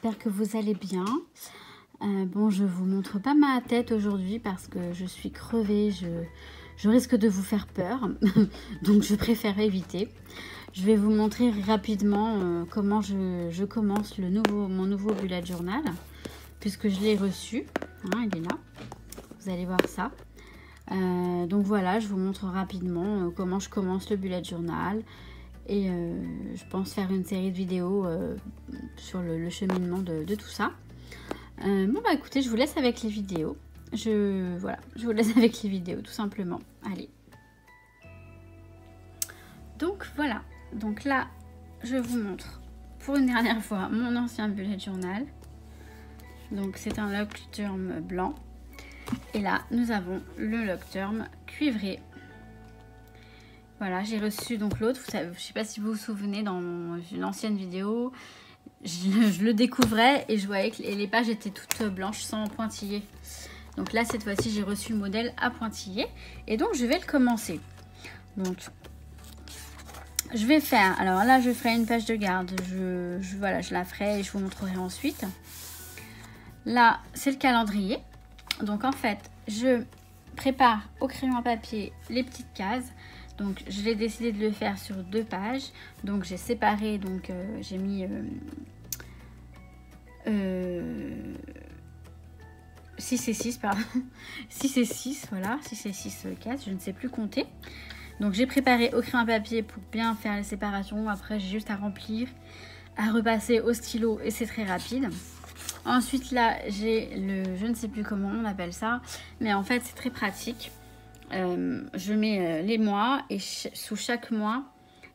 j'espère que vous allez bien. Bon, je vous montre pas ma tête aujourd'hui parce que je suis crevée, je risque de vous faire peur, donc je préfère éviter. Je vais vous montrer rapidement comment je commence mon nouveau bullet journal, puisque je l'ai reçu, hein, il est là, vous allez voir ça. Donc voilà, je vous montre rapidement comment je commence le bullet journal. Et je pense faire une série de vidéos sur le cheminement de tout ça. Bon bah écoutez, je vous laisse avec les vidéos. Voilà, je vous laisse avec les vidéos tout simplement. Allez. Donc voilà, donc là je vous montre pour une dernière fois mon ancien bullet journal. Donc c'est un Nocturne blanc. Et là nous avons le Nocturne cuivré. Voilà, j'ai reçu donc l'autre. Je ne sais pas si vous vous souvenez, dans une ancienne vidéo, je le découvrais et je voyais que les pages étaient toutes blanches sans pointillés. Donc là, cette fois-ci, j'ai reçu le modèle à pointillés. Et donc, je vais le commencer. Donc, je vais faire... Alors là, je ferai une page de garde. Voilà, je la ferai et je vous montrerai ensuite. Là, c'est le calendrier. Donc, en fait, je prépare au crayon à papier les petites cases. Donc j'ai décidé de le faire sur 2 pages. Donc j'ai séparé, donc j'ai mis 6 et 6, pardon. 6 et 6, voilà, 6 et 6 cases, je ne sais plus compter. Donc j'ai préparé au crayon à papier pour bien faire les séparations. Après j'ai juste à remplir, à repasser au stylo et c'est très rapide. Ensuite là j'ai je ne sais plus comment on appelle ça, mais en fait c'est très pratique. Je mets les mois et sous chaque mois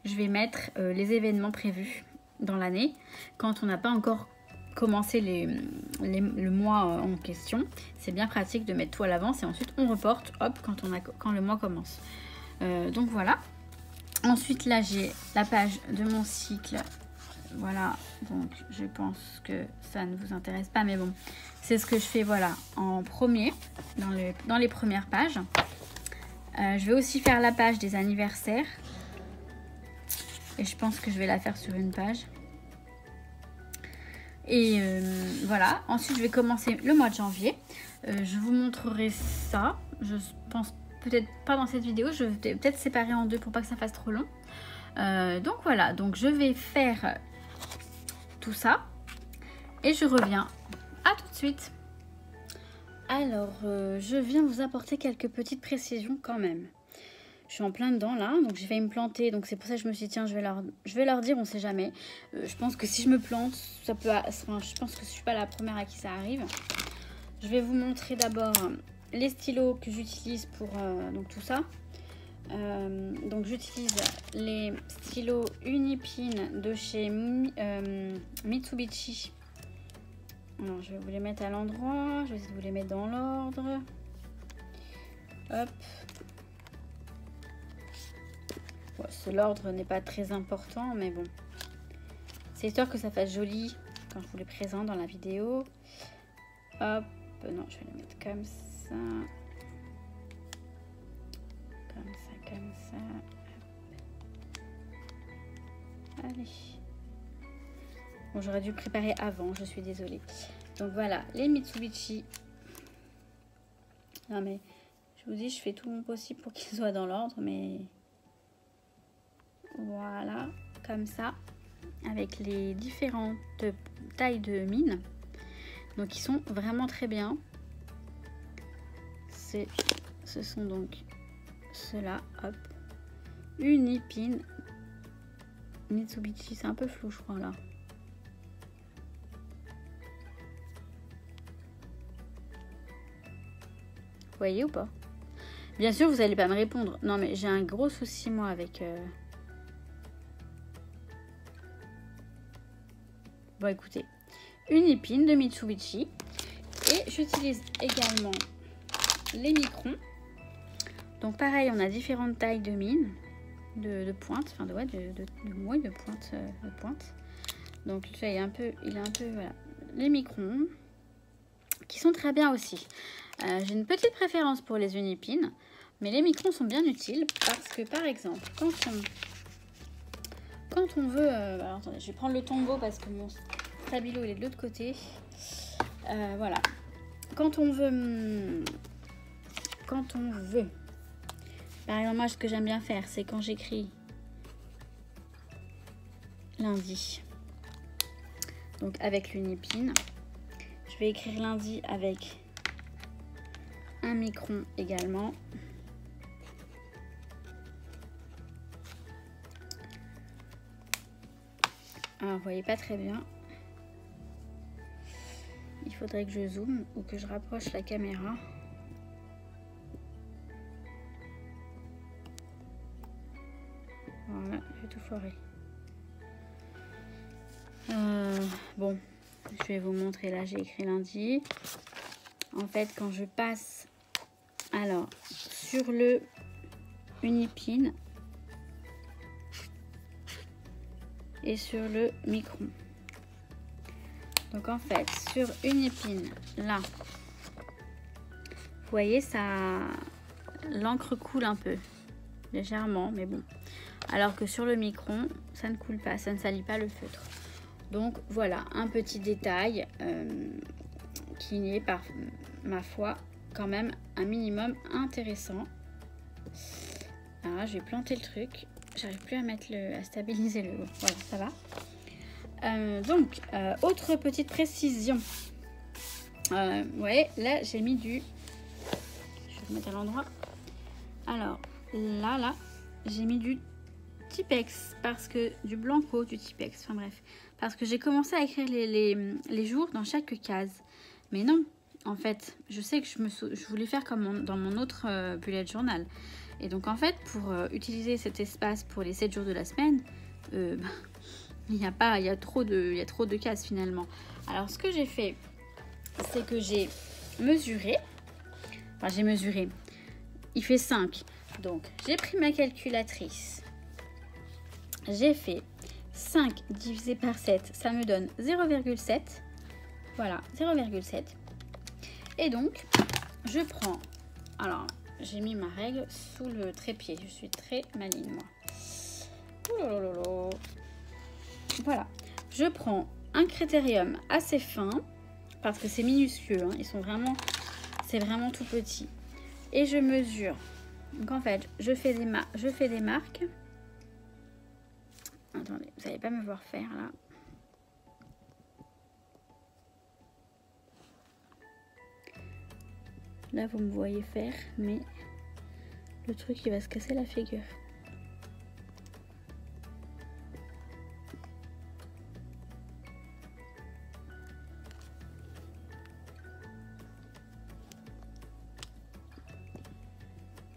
je vais mettre les événements prévus dans l'année quand on n'a pas encore commencé le mois en question. C'est bien pratique de mettre tout à l'avance et ensuite on reporte hop quand le mois commence. Donc voilà. Ensuite là j'ai la page de mon cycle. Voilà, donc je pense que ça ne vous intéresse pas, mais bon, c'est ce que je fais, voilà, en premier dans les premières pages. Je vais aussi faire la page des anniversaires. Et je pense que je vais la faire sur une page. Et voilà. Ensuite, je vais commencer le mois de janvier. Je vous montrerai ça. Je pense peut-être pas dans cette vidéo. Je vais peut-être séparer en 2 pour pas que ça fasse trop long. Donc voilà. Donc je vais faire tout ça. Et je reviens. À tout de suite. Alors, je viens vous apporter quelques petites précisions quand même. Je suis en plein dedans là, donc j'ai failli me planter. Donc c'est pour ça que je me suis dit, tiens, je vais leur dire, on sait jamais. Je pense que si je me plante, ça peut... Enfin, je pense que je ne suis pas la première à qui ça arrive. Je vais vous montrer d'abord les stylos que j'utilise pour donc tout ça. Donc j'utilise les stylos Unipin de chez Mitsubishi. Alors, je vais vous les mettre à l'endroit. Je vais essayer de vous les mettre dans l'ordre. Hop. Bon, l'ordre n'est pas très important, mais bon. C'est histoire que ça fasse joli quand je vous les présente dans la vidéo. Hop. Non, je vais les mettre comme ça. Comme ça, comme ça. Hop. Allez. Bon, j'aurais dû préparer avant, je suis désolée. Donc voilà, les Mitsubishi. Non mais, je vous dis, je fais tout mon possible pour qu'ils soient dans l'ordre, mais... Voilà, comme ça. Avec les différentes tailles de mine. Donc ils sont vraiment très bien. Ce sont donc ceux-là, hop. Unipin. Mitsubishi, c'est un peu flou je crois là. Vous voyez ou pas? Bien sûr, vous n'allez pas me répondre. Non, mais j'ai un gros souci, moi, avec... Bon, écoutez. Unipin de Mitsubishi. Et j'utilise également les microns. Donc, pareil, on a différentes tailles de mine. De pointe. Enfin, de pointe. Donc, là, il est un peu... Voilà. Les microns. Qui sont très bien aussi. J'ai une petite préférence pour les Unipin, mais les microns sont bien utiles parce que par exemple quand on veut alors attendez, je vais prendre le tombeau parce que stabilo il est de l'autre côté. Voilà. Quand on veut, par exemple moi ce que j'aime bien faire, c'est quand j'écris lundi, donc avec l'Unipin, je vais écrire lundi avec un micron également. Alors vous voyez pas très bien, il faudrait que je zoome ou que je rapproche la caméra. Voilà, j'ai tout foiré. Bon, je vais vous montrer. Là, j'ai écrit lundi. En fait, quand je passe alors sur le Unipin et sur le micron. Donc en fait, sur Unipin, là, vous voyez, ça, l'encre coule un peu, légèrement, mais bon. Alors que sur le micron, ça ne coule pas, ça ne salit pas le feutre. Donc voilà, un petit détail qui est par ma foi quand même un minimum intéressant. Alors là, je vais planter le truc. J'arrive plus à mettre à stabiliser le haut. Voilà, ça va. Donc, autre petite précision. Ouais, là, j'ai mis du... Je vais remettre à l'endroit. Alors, là, j'ai mis du Tipex, parce que du Blanco, du Tipex, enfin bref. Parce que j'ai commencé à écrire les jours dans chaque case. Mais non, en fait, je sais que je voulais faire comme dans mon autre bullet journal. Et donc, en fait, pour utiliser cet espace pour les 7 jours de la semaine, il y a trop de cases finalement. Alors, ce que j'ai fait, c'est que j'ai mesuré. Enfin, j'ai mesuré. Il fait 5. Donc, j'ai pris ma calculatrice. J'ai fait 5 divisé par 7. Ça me donne 0,7. Voilà, 0,7. Et donc, je prends... Alors, j'ai mis ma règle sous le trépied. Je suis très maligne, moi. Ouh. Voilà. Je prends un critérium assez fin. Parce que c'est minuscule. Hein. C'est vraiment tout petit. Et je mesure. Donc, en fait, je fais des marques. Attendez, vous n'allez pas me voir faire, là. Là, vous me voyez faire, mais le truc, il va se casser la figure.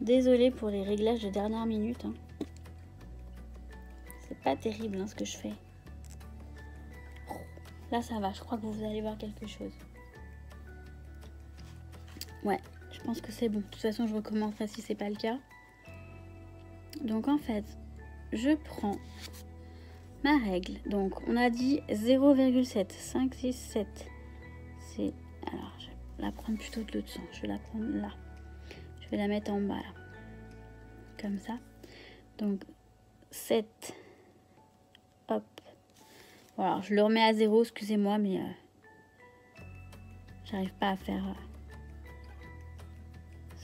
Désolée pour les réglages de dernière minute. Hein. C'est pas terrible hein, ce que je fais. Là, ça va. Je crois que vous allez voir quelque chose. Ouais, je pense que c'est bon. De toute façon, je recommencerai si c'est pas le cas. Donc, en fait, je prends ma règle. Donc, on a dit 0,7. 5, 6, 7. C'est... Alors, je vais la prendre plutôt de l'autre sens. Je vais la prendre là. Je vais la mettre en bas, là. Comme ça. Donc, 7. Hop. Voilà, je le remets à 0, excusez-moi, mais... j'arrive pas à faire...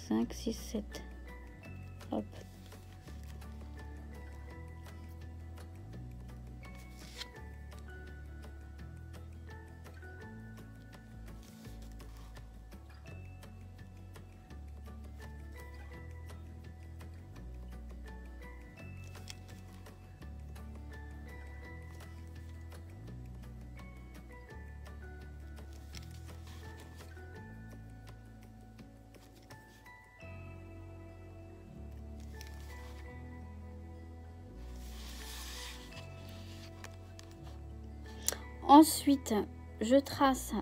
5, 6, 7. Hop. Ensuite, je trace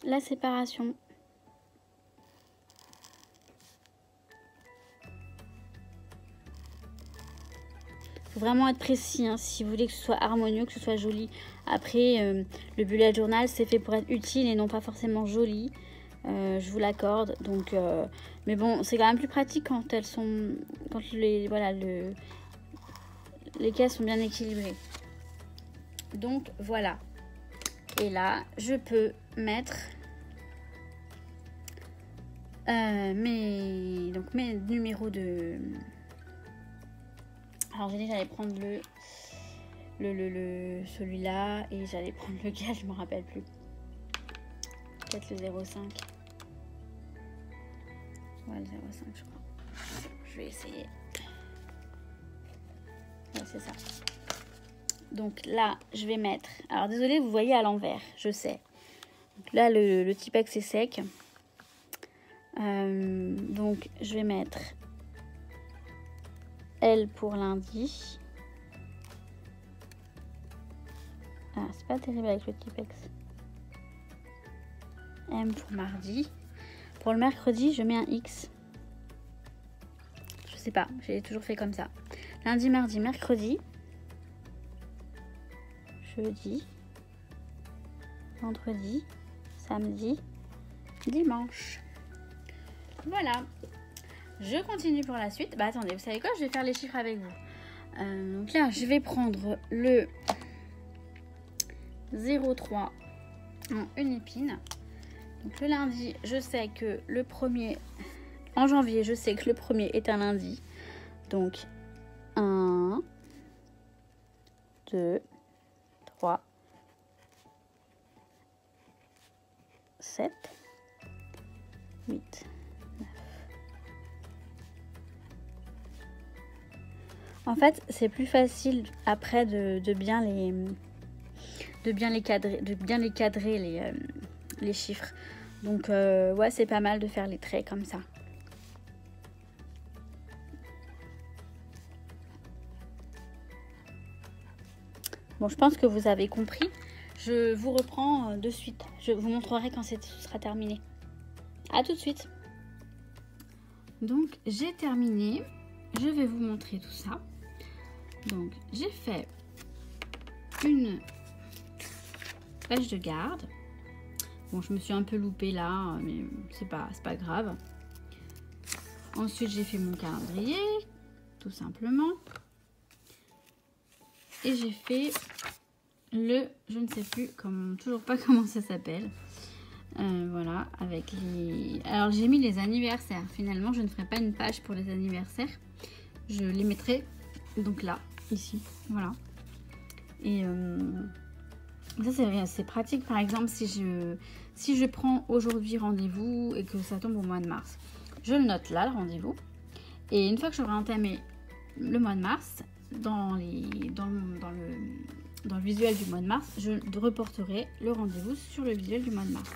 la séparation. Il faut vraiment être précis hein, si vous voulez que ce soit harmonieux, que ce soit joli. Après, le bullet journal, c'est fait pour être utile et non pas forcément joli. je vous l'accorde. Donc, mais bon, c'est quand même plus pratique quand elles sont, quand les cases sont bien équilibrées. Donc voilà. Et là, je peux mettre mes numéros de. Alors j'ai dit j'allais prendre celui-là et j'allais prendre lequel, je me rappelle plus. Peut-être le 0,5. Ouais, le 0,5 je crois. Je vais essayer. Ouais, c'est ça. Donc là, je vais mettre... Alors désolé, vous voyez à l'envers, je sais. Donc là, le Tipex est sec. Donc je vais mettre L pour lundi. Ah, c'est pas terrible avec le Tipex. M pour mardi. Pour le mercredi, je mets un X. Je sais pas, j'ai toujours fait comme ça. Lundi, mardi, mercredi. Jeudi. Vendredi. Samedi. Dimanche. Voilà. Je continue pour la suite. Bah attendez, vous savez quoi? Je vais faire les chiffres avec vous. Donc là, je vais prendre le 0,3 en une épine. Donc le lundi, je sais que le premier... En janvier, je sais que le premier est un lundi. Donc 1, 2, 3, 7, 8, 9. En fait, c'est plus facile après de bien les cadrer les chiffres. Donc ouais, c'est pas mal de faire les traits comme ça. Bon, je pense que vous avez compris. Je vous reprends de suite. Je vous montrerai quand ce sera terminé. À tout de suite. Donc, j'ai terminé. Je vais vous montrer tout ça. Donc, j'ai fait une page de garde. Bon, je me suis un peu loupée là, mais c'est pas grave. Ensuite, j'ai fait mon calendrier, tout simplement. Et j'ai fait je ne sais plus, toujours pas comment ça s'appelle. Voilà, avec les... Alors, j'ai mis les anniversaires. Finalement, je ne ferai pas une page pour les anniversaires. Je les mettrai donc là, ici, voilà. Et ça, c'est pratique. Par exemple, si je prends aujourd'hui rendez-vous et que ça tombe au mois de mars, je le note là, le rendez-vous. Et une fois que j'aurai entamé le mois de mars, dans le visuel du mois de mars, je reporterai le rendez-vous sur le visuel du mois de mars.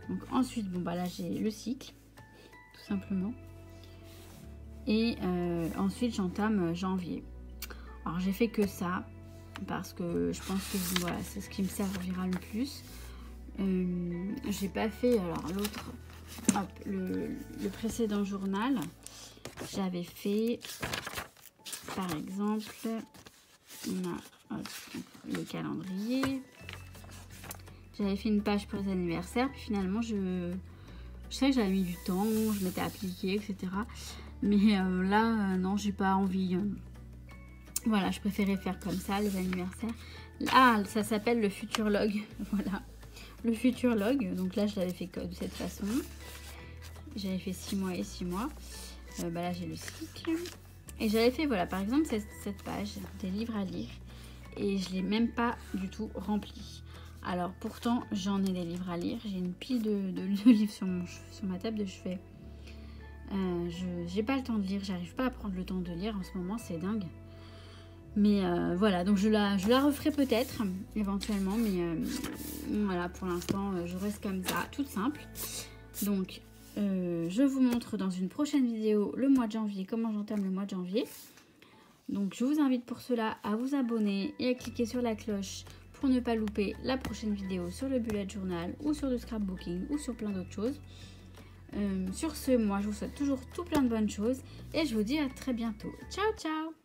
Donc ensuite, bon bah là j'ai le cycle, tout simplement. Et ensuite j'entame janvier. Alors j'ai fait que ça parce que je pense que voilà, c'est ce qui me servira le plus. J'ai pas fait alors l'autre, le précédent journal. J'avais fait par exemple le calendrier. J'avais fait une page pour les anniversaires, puis finalement je sais que j'avais mis du temps, je m'étais appliquée, etc. Mais là, non, j'ai pas envie. Voilà, je préférais faire comme ça, les anniversaires. Ah, ça s'appelle le Futurlog. Voilà, le Futurlog. Donc là, je l'avais fait de cette façon. J'avais fait 6 mois et 6 mois. Bah là, j'ai le cycle. Et j'avais fait, voilà, par exemple, cette page des livres à lire. Et je l'ai même pas du tout remplie. Alors, pourtant, j'en ai des livres à lire. J'ai une pile de livres sur ma table de chevet. J'ai pas le temps de lire. J'arrive pas à prendre le temps de lire en ce moment. C'est dingue. Mais voilà, donc je la referai peut-être, éventuellement. Mais voilà, pour l'instant, je reste comme ça, toute simple. Donc, je vous montre dans une prochaine vidéo le mois de janvier, comment j'entame le mois de janvier. Donc, je vous invite pour cela à vous abonner et à cliquer sur la cloche pour ne pas louper la prochaine vidéo sur le bullet journal ou sur le scrapbooking ou sur plein d'autres choses. Sur ce, moi, je vous souhaite toujours tout plein de bonnes choses et je vous dis à très bientôt. Ciao, ciao!